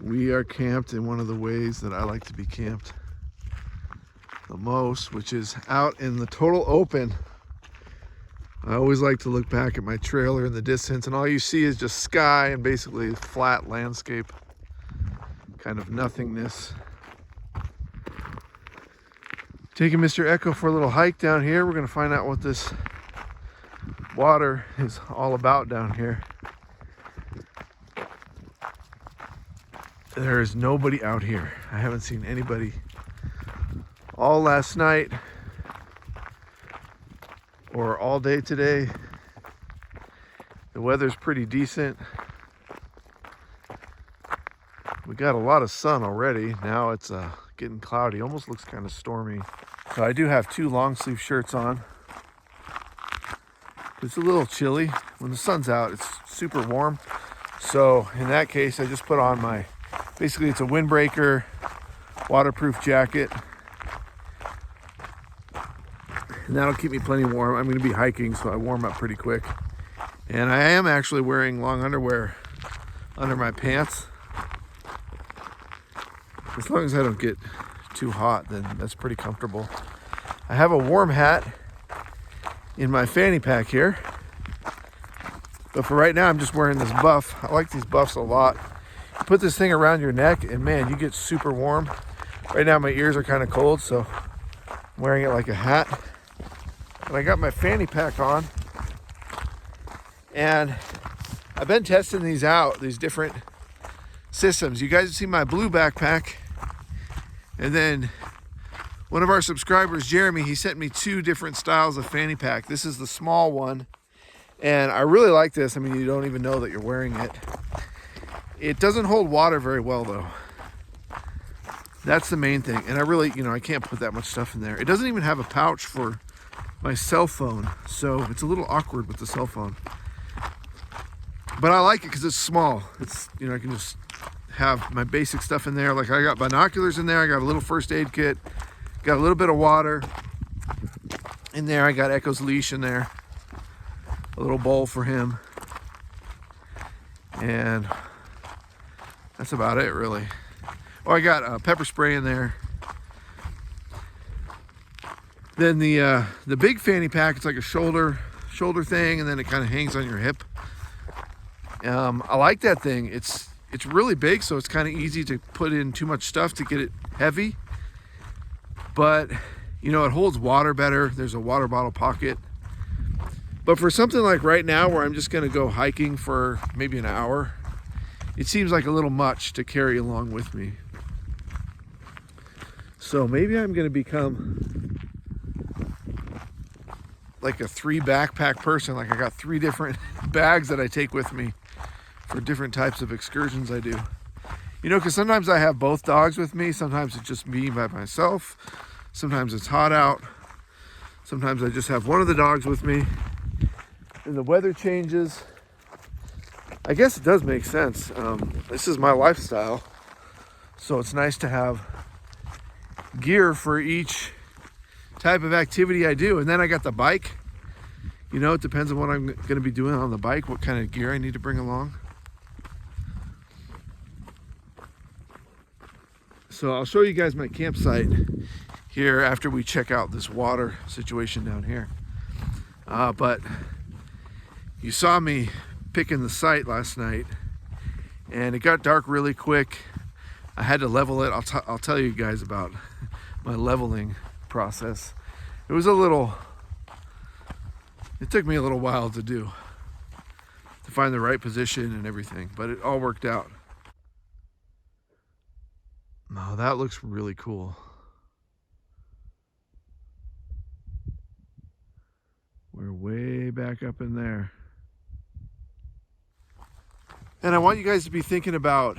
We are camped in one of the ways that I like to be camped the most, which is out in the total open. I always like to look back at my trailer in the distance, and all you see is just sky and basically flat landscape, kind of nothingness. Taking Mr. Echo for a little hike down here. We're going to find out what this water is all about down here. There is nobody out here. I haven't seen anybody all last night or all day today. The weather's pretty decent. We got a lot of sun already. Now it's getting cloudy. Almost looks kind of stormy. So I do have two long sleeve shirts on. It's a little chilly. When the sun's out, it's super warm. So in that case, I just put on my, basically it's a windbreaker, waterproof jacket. And that'll keep me plenty warm. I'm going to be hiking, so I warm up pretty quick. And I am actually wearing long underwear under my pants. As long as I don't get too hot, then that's pretty comfortable. I have a warm hat in my fanny pack here. But for right now, I'm just wearing this buff. I like these buffs a lot. You put this thing around your neck, and man, you get super warm. Right now, my ears are kind of cold, so I'm wearing it like a hat. And I got my fanny pack on. And I've been testing these out, these different systems. You guys see my blue backpack. And then one of our subscribers, Jeremy, he sent me two different styles of fanny pack. This is the small one. And I really like this. I mean, you don't even know that you're wearing it. It doesn't hold water very well, though. That's the main thing. And I really, I can't put that much stuff in there. It doesn't even have a pouch for my cell phone, so it's a little awkward with the cell phone. But I like it because it's small. It's, I can just have my basic stuff in there. Like I got binoculars in there. I got a little first aid kit. Got a little bit of water in there. I got Echo's leash in there. A little bowl for him. And that's about it, really. Oh, I got pepper spray in there. Then the big fanny pack, it's like a shoulder thing, and then it kind of hangs on your hip. I like that thing. It's really big, so it's kind of easy to put in too much stuff to get it heavy. But it holds water better. There's a water bottle pocket. But for something like right now, where I'm just going to go hiking for maybe an hour, it seems like a little much to carry along with me. So maybe I'm going to become like a 3 backpack person. Like I got 3 different bags that I take with me for different types of excursions I do. Because sometimes I have both dogs with me. Sometimes it's just me by myself. Sometimes it's hot out. Sometimes I just have one of the dogs with me. And the weather changes. I guess it does make sense. This is my lifestyle. So it's nice to have gear for each type of activity I do. And then I got the bike. It depends on what I'm going to be doing on the bike, what kind of gear I need to bring along. So I'll show you guys my campsite here after we check out this water situation down here. But you saw me picking the site last night, and it got dark really quick. I had to level it. I'll tell you guys about my leveling process. It took me a little while to do, to find the right position and everything, but it all worked out. Oh, that looks really cool. We're way back up in there. And I want you guys to be thinking about,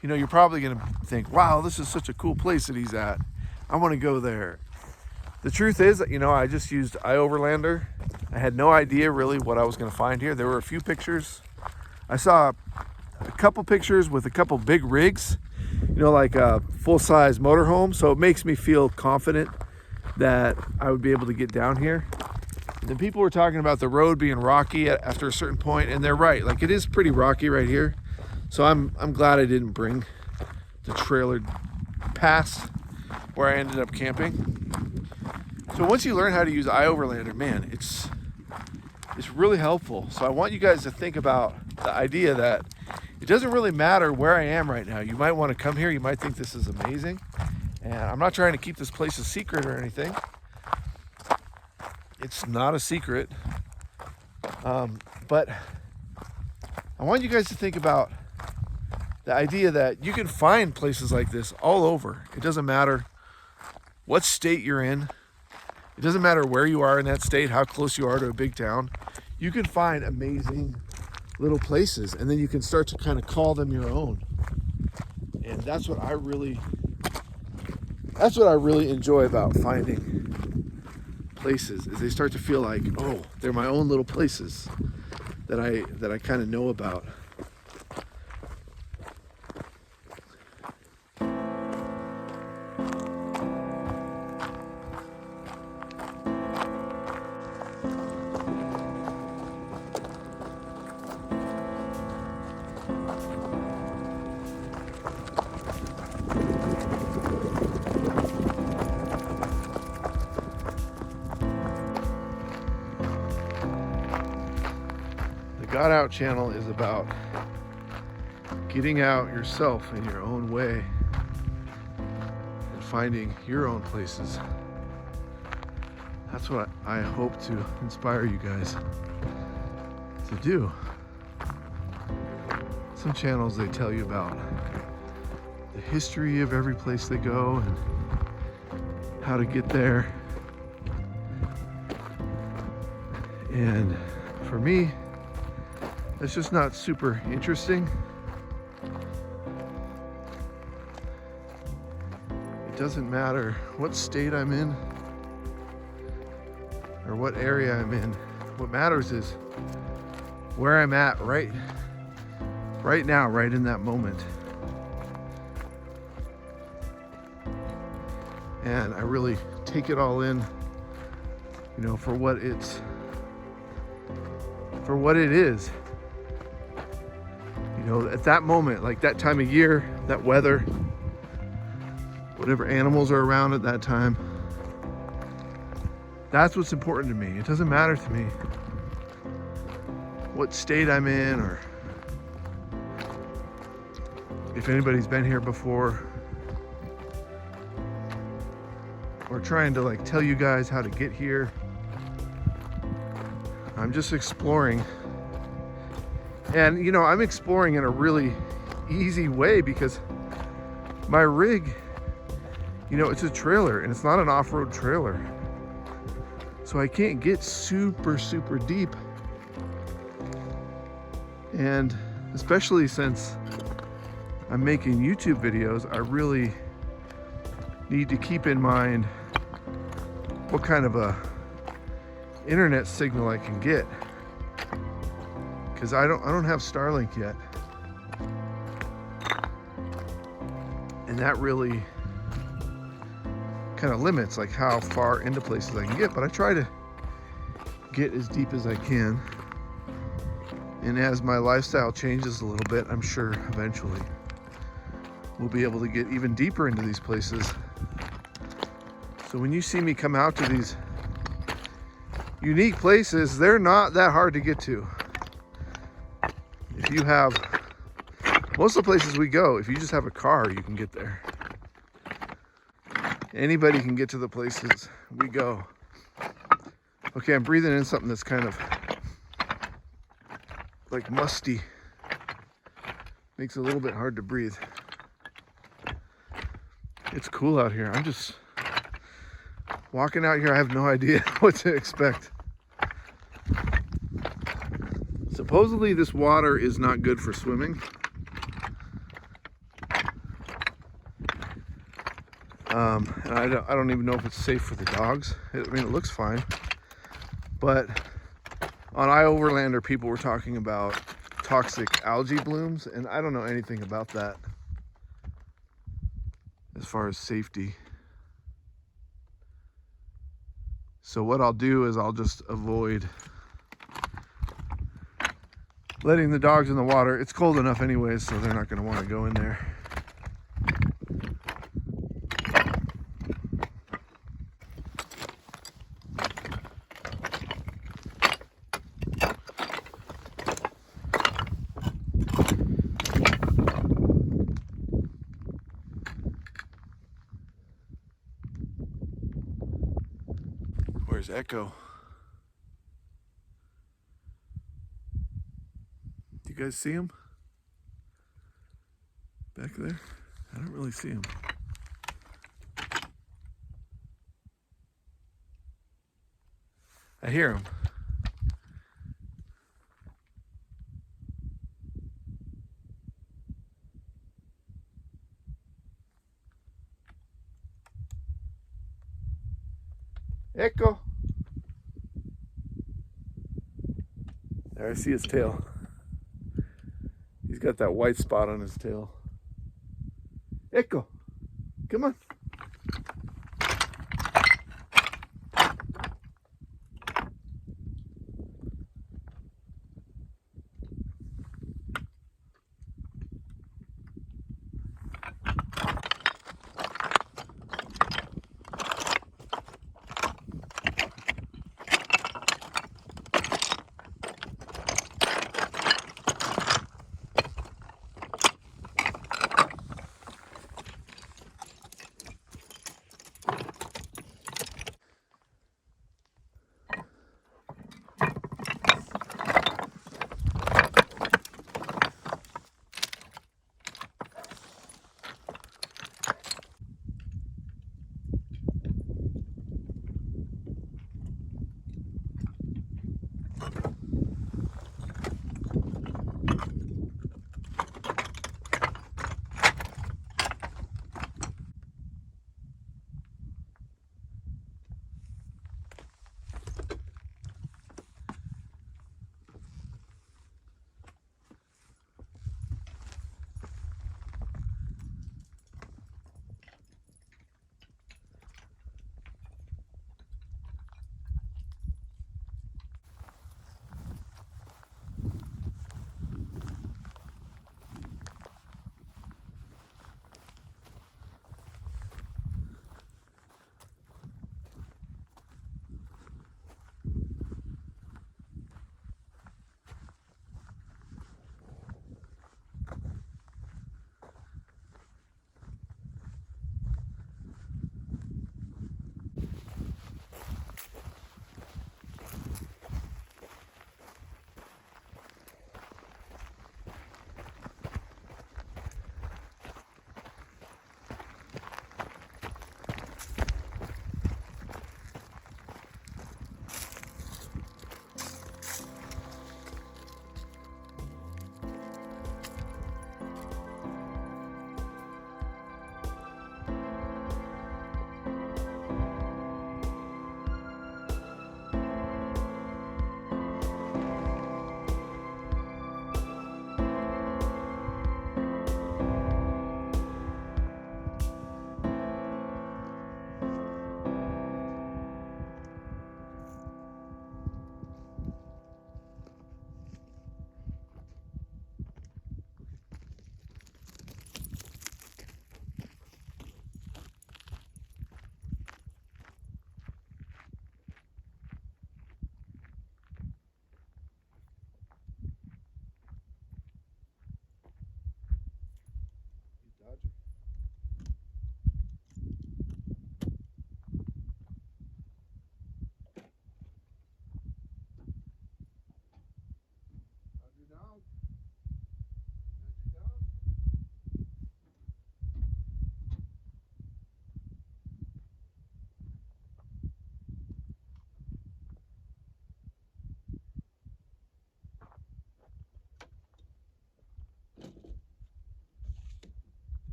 you're probably going to think, wow, this is such a cool place that he's at. I want to go there. The truth is that, I just used iOverlander. I had no idea really what I was going to find here. There were a few pictures. I saw a couple pictures with a couple big rigs, like a full-size motorhome. So it makes me feel confident that I would be able to get down here. And then people were talking about the road being rocky after a certain point, and they're right. Like, it is pretty rocky right here. So I'm glad I didn't bring the trailer past where I ended up camping. So once you learn how to use iOverlander, man, it's really helpful. So I want you guys to think about the idea that it doesn't really matter where I am right now. You might want to come here. You might think this is amazing. And I'm not trying to keep this place a secret or anything. It's not a secret. But I want you guys to think about the idea that you can find places like this all over. It doesn't matter what state you're in. It doesn't matter where you are in that state, how close you are to a big town. You can find amazing little places, and then you can start to kind of call them your own. And that's what I really enjoy about finding places, is they start to feel like, oh, they're my own little places that I kind of know about. Got Out channel is about getting out yourself in your own way and finding your own places. That's what I hope to inspire you guys to do. Some channels, they tell you about the history of every place they go and how to get there. And for me, that's just not super interesting. It doesn't matter what state I'm in or what area I'm in. What matters is where I'm at right now, right in that moment. And I really take it all in, you know, for what it is. You know, at that moment, like that time of year, that weather, whatever animals are around at that time, that's what's important to me. It doesn't matter to me what state I'm in or if anybody's been here before, or trying to like tell you guys how to get here. I'm just exploring. And you know, I'm exploring in a really easy way because my rig, you know, it's a trailer and it's not an off-road trailer. So I can't get super deep. And especially since I'm making YouTube videos, I really need to keep in mind what kind of a internet signal I can get. Because I don't have Starlink yet. And that really kind of limits like how far into places I can get, but I try to get as deep as I can. And as my lifestyle changes a little bit, I'm sure eventually we'll be able to get even deeper into these places. So when you see me come out to these unique places, they're not that hard to get to. If you have, most of the places we go, if you just have a car, you can get there. Anybody can get to the places we go. Okay, I'm breathing in something that's kind of like musty. Makes it a little bit hard to breathe. It's cool out here. I'm just walking out here. I have no idea what to expect. Supposedly this water is not good for swimming. And I don't even know if it's safe for the dogs. I mean, it looks fine. But on iOverlander, people were talking about toxic algae blooms, and I don't know anything about that as far as safety. So what I'll do is I'll just avoid letting the dogs in the water. It's cold enough anyways, so they're not going to want to go in there. There's Echo. Do you guys see him? Back there? I don't really see him. I hear him. Echo. There, I see his tail. He's got that white spot on his tail. Echo, come on.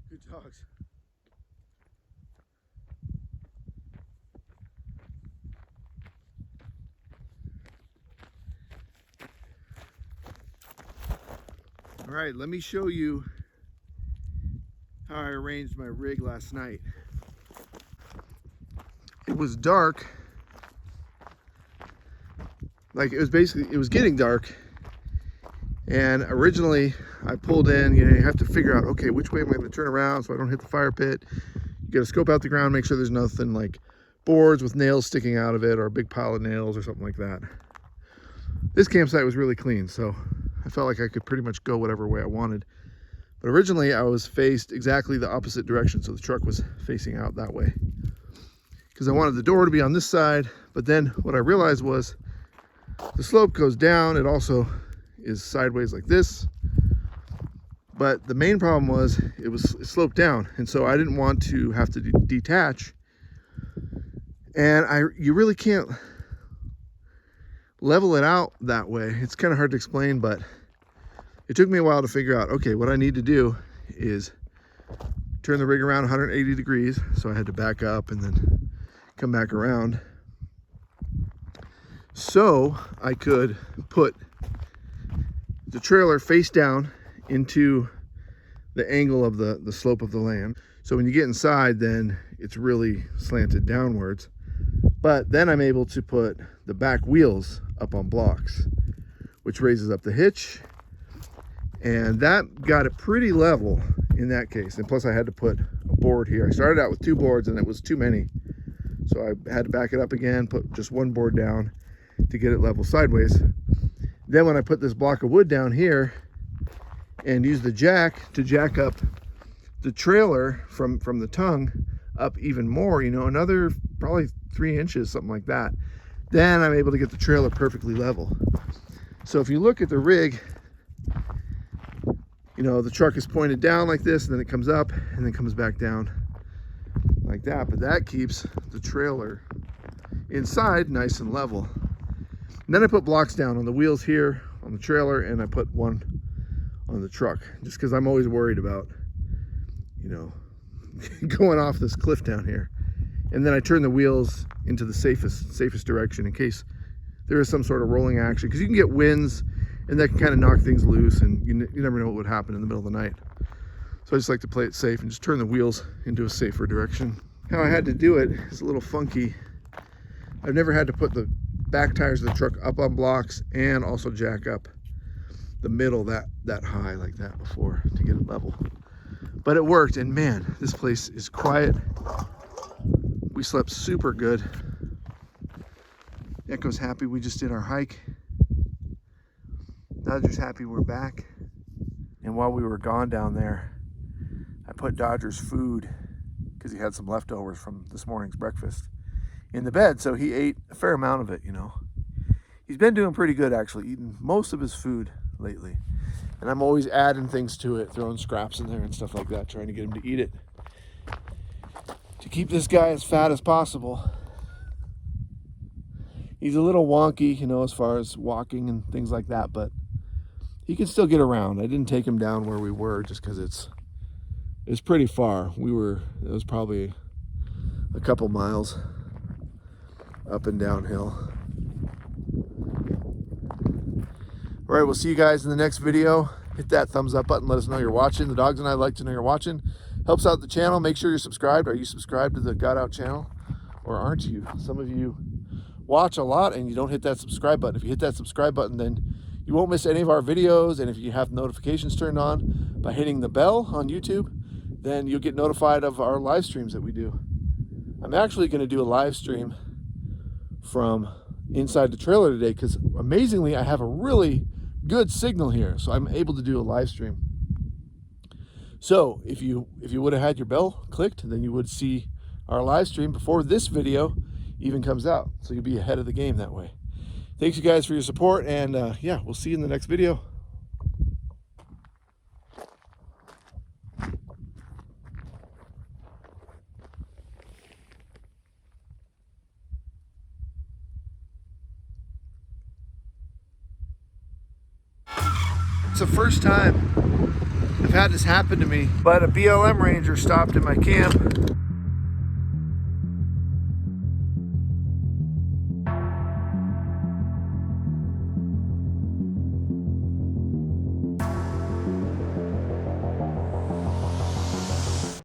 Good dogs. All right, let me show you how I arranged my rig last night. It was dark. Like it was getting dark. And originally I pulled in, you have to figure out, okay, which way am I going to turn around so I don't hit the fire pit? You got to scope out the ground, make sure there's nothing like boards with nails sticking out of it or a big pile of nails or something like that. This campsite was really clean, so I felt like I could pretty much go whatever way I wanted. But originally I was faced exactly the opposite direction, so the truck was facing out that way. because I wanted the door to be on this side. But then what I realized was the slope goes down. It also is sideways like this. But the main problem was it sloped down. And so I didn't want to have to detach. And you really can't level it out that way. It's kind of hard to explain, but it took me a while to figure out, okay, what I need to do is turn the rig around 180 degrees. So I had to back up and then come back around so I could put the trailer face down into the angle of the slope of the land. So when you get inside, then it's really slanted downwards. But then I'm able to put the back wheels up on blocks, which raises up the hitch. And that got it pretty level in that case. And plus I had to put a board here. I started out with 2 boards and it was too many. So I had to back it up again, put just 1 board down to get it level sideways. Then when I put this block of wood down here and use the jack to jack up the trailer from the tongue up even more, you know, another probably 3 inches, something like that, then I'm able to get the trailer perfectly level. So if you look at the rig, you know, the truck is pointed down like this, and then it comes up and then comes back down like that. But that keeps the trailer inside nice and level. And then I put blocks down on the wheels here on the trailer, and I put 1 on the truck, just because I'm always worried about, you know, going off this cliff down here. And then I turn the wheels into the safest direction in case there is some sort of rolling action, because you can get winds and that can kind of knock things loose, and you never know what would happen in the middle of the night. So I just like to play it safe and just turn the wheels into a safer direction. How I had to do it is a little funky. I've never had to put the back tires of the truck up on blocks and also jack up the middle that high like that before to get it level. But it worked, and man, this place is quiet. We slept super good. Echo's happy we just did our hike. Dodger's happy we're back. And while we were gone down there, I put Dodger's food, because he had some leftovers from this morning's breakfast, in the bed. So he ate a fair amount of it, you know. He's been doing pretty good, actually, eating most of his food lately. And I'm always adding things to it, throwing scraps in there and stuff like that, trying to get him to eat it, to keep this guy as fat as possible. He's a little wonky, you know, as far as walking and things like that, but he can still get around. I didn't take him down where we were just because it's pretty far. It was probably a couple miles up and downhill. All right, we'll see you guys in the next video. Hit that thumbs up button. Let us know you're watching. The dogs and I like to know you're watching. Helps out the channel. Make sure you're subscribed. Are you subscribed to the Got Out channel, or aren't you? Some of you watch a lot and you don't hit that subscribe button. If you hit that subscribe button, then you won't miss any of our videos. And if you have notifications turned on by hitting the bell on YouTube, then you'll get notified of our live streams that we do. I'm actually going to do a live stream from inside the trailer today, because amazingly I have a really good signal here, so I'm able to do a live stream. So if you would have had your bell clicked, then you would see our live stream before this video even comes out, so you'll be ahead of the game that way. Thanks you guys for your support, and yeah, we'll see you in the next video. It's the first time I've had this happen to me, but a BLM Ranger stopped in my camp